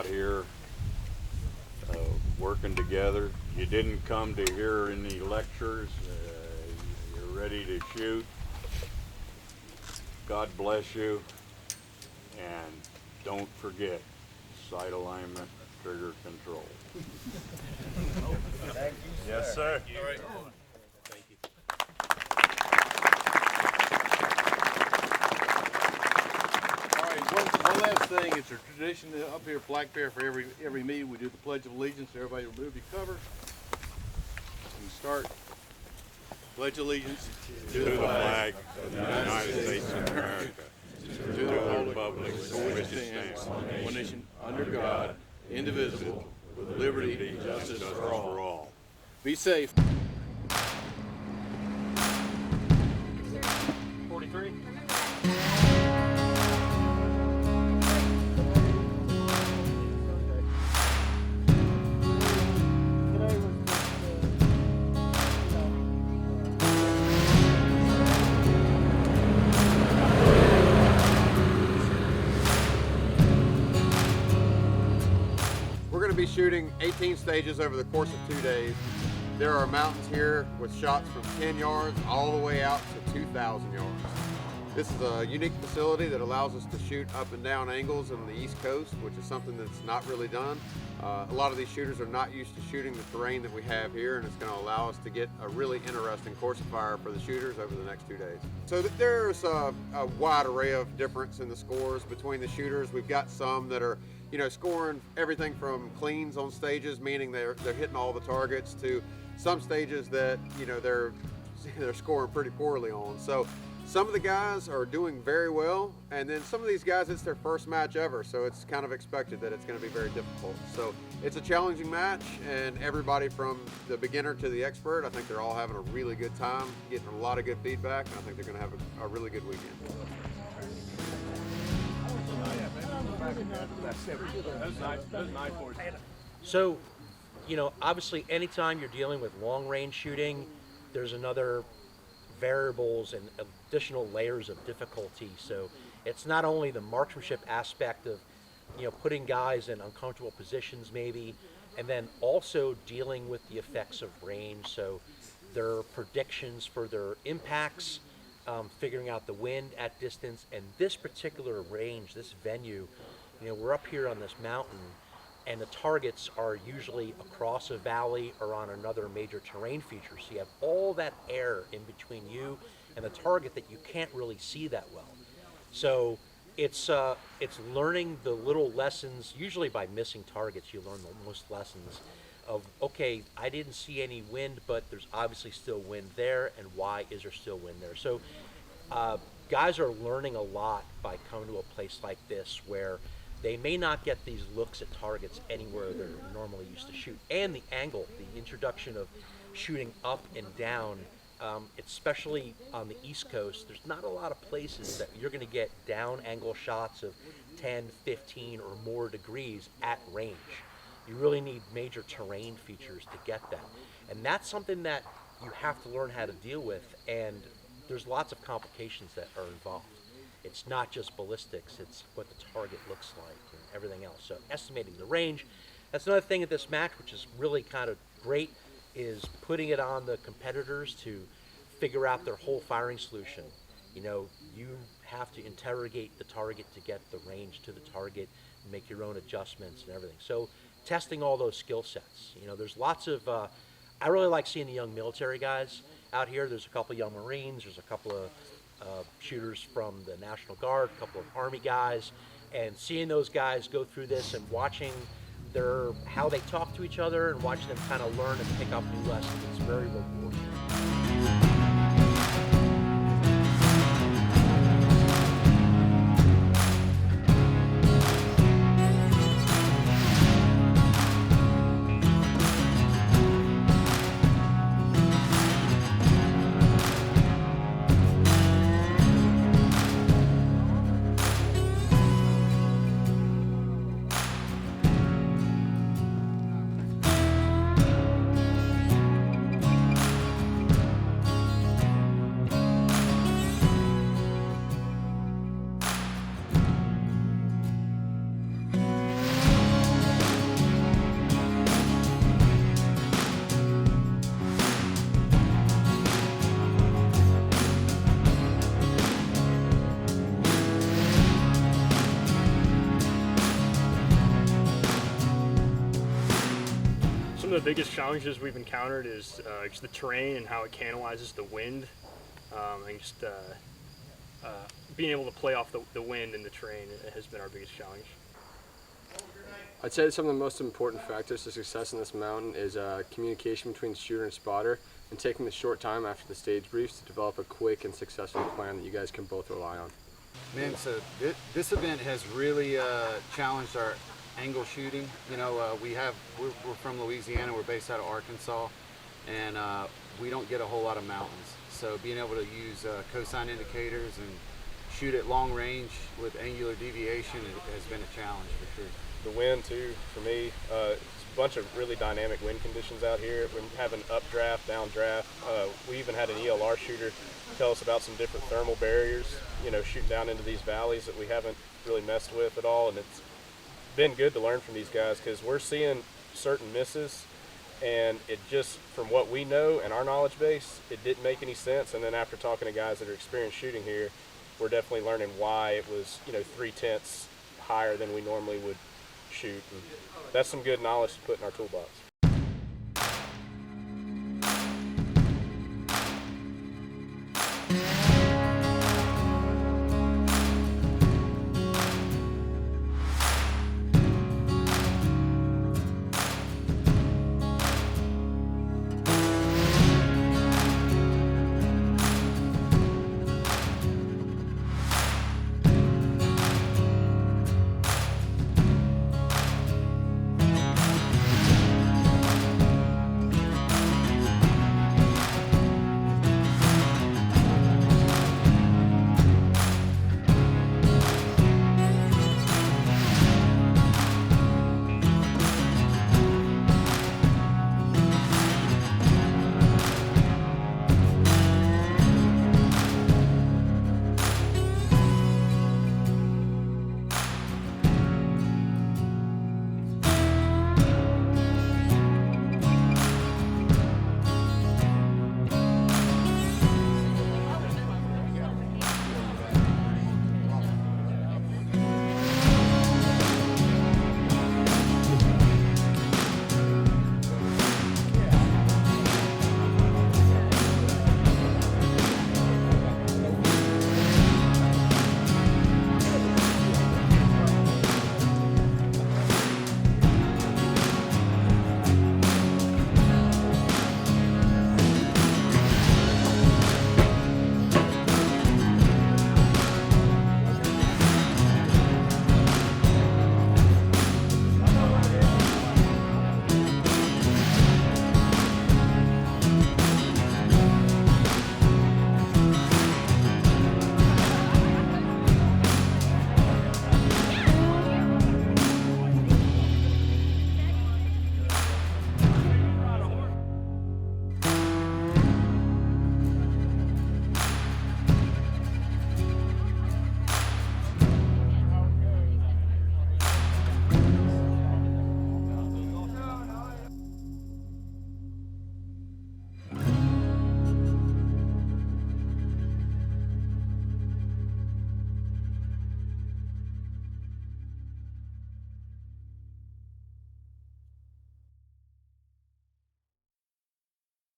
out here working together. You didn't come to hear any lectures. You're ready to shoot. God bless you. And don't forget, sight alignment, trigger control. Thank you, sir. Yes, sir. All right. Thank you. All right, one last thing. It's a tradition up here at Black Bear for every meeting. We do the Pledge of Allegiance. Everybody remove your cover. And start. Pledge allegiance To the flag of the United States of America, to the republic for which it stands, one nation, under God, indivisible, with liberty and justice for all. Be safe. 43. We're going to be shooting 18 stages over the course of 2 days. There are mountains here with shots from 10 yards all the way out to 2,000 yards. This is a unique facility that allows us to shoot up and down angles on the East Coast, which is something that's not really done. A lot of these shooters are not used to shooting the terrain that we have here, and it's going to allow us to get a really interesting course of fire for the shooters over the next 2 days. So there's a wide array of difference in the scores between the shooters. We've got some that are scoring everything from cleans on stages, meaning they're hitting all the targets, to some stages that they're scoring pretty poorly on. So some of the guys are doing very well, and then some of these guys, it's their first match ever, so it's kind of expected that it's going to be very difficult. So it's a challenging match, and everybody from the beginner to the expert, I think they're all having a really good time, getting a lot of good feedback, and I think they're going to have a really good weekend. So, obviously anytime you're dealing with long range shooting, there's another variables and additional layers of difficulty. So it's not only the marksmanship aspect of, putting guys in uncomfortable positions maybe, and then also dealing with the effects of range. So their predictions for their impacts, figuring out the wind at distance, and this particular range, this venue, we're up here on this mountain, and the targets are usually across a valley or on another major terrain feature. So you have all that air in between you and the target that you can't really see that well. So it's learning the little lessons. Usually by missing targets, you learn the most lessons of, okay, I didn't see any wind, but there's obviously still wind there, and why is there still wind there? So guys are learning a lot by coming to a place like this where they may not get these looks at targets anywhere they're normally used to shoot. And the angle, the introduction of shooting up and down, especially on the East Coast, there's not a lot of places that you're going to get down angle shots of 10, 15 or more degrees at range. You really need major terrain features to get that. And that's something that you have to learn how to deal with, and there's lots of complications that are involved. It's not just ballistics, it's what the target looks like and everything else. So estimating the range. That's another thing at this match, which is really kind of great, is putting it on the competitors to figure out their whole firing solution. You have to interrogate the target to get the range to the target, make your own adjustments and everything. So testing all those skill sets. There's lots of, I really like seeing the young military guys out here. There's a couple of young Marines, there's a couple of shooters from the National Guard, a couple of Army guys, and seeing those guys go through this and watching how they talk to each other and watching them kind of learn and pick up new lessons, it's very rewarding. of the biggest challenges we've encountered is just the terrain and how it canalizes the wind, and just being able to play off the wind and the terrain has been our biggest challenge. I'd say some of the most important factors to success in this mountain is communication between shooter and spotter, and taking the short time after the stage briefs to develop a quick and successful plan that you guys can both rely on. Man, so this event has really challenged our angle shooting. You know, we're from Louisiana, we're based out of Arkansas, and we don't get a whole lot of mountains. So being able to use cosine indicators and shoot at long range with angular deviation has been a challenge for sure. The wind too, for me, it's a bunch of really dynamic wind conditions out here. We have an updraft, downdraft. We even had an ELR shooter tell us about some different thermal barriers, you know, shooting down into these valleys that we haven't really messed with at all. And it's been good to learn from these guys because we're seeing certain misses, and it just, from what we know and our knowledge base, it didn't make any sense. And then after talking to guys that are experienced shooting here, we're definitely learning why it was, you know, 3/10 higher than we normally would shoot. And that's some good knowledge to put in our toolbox.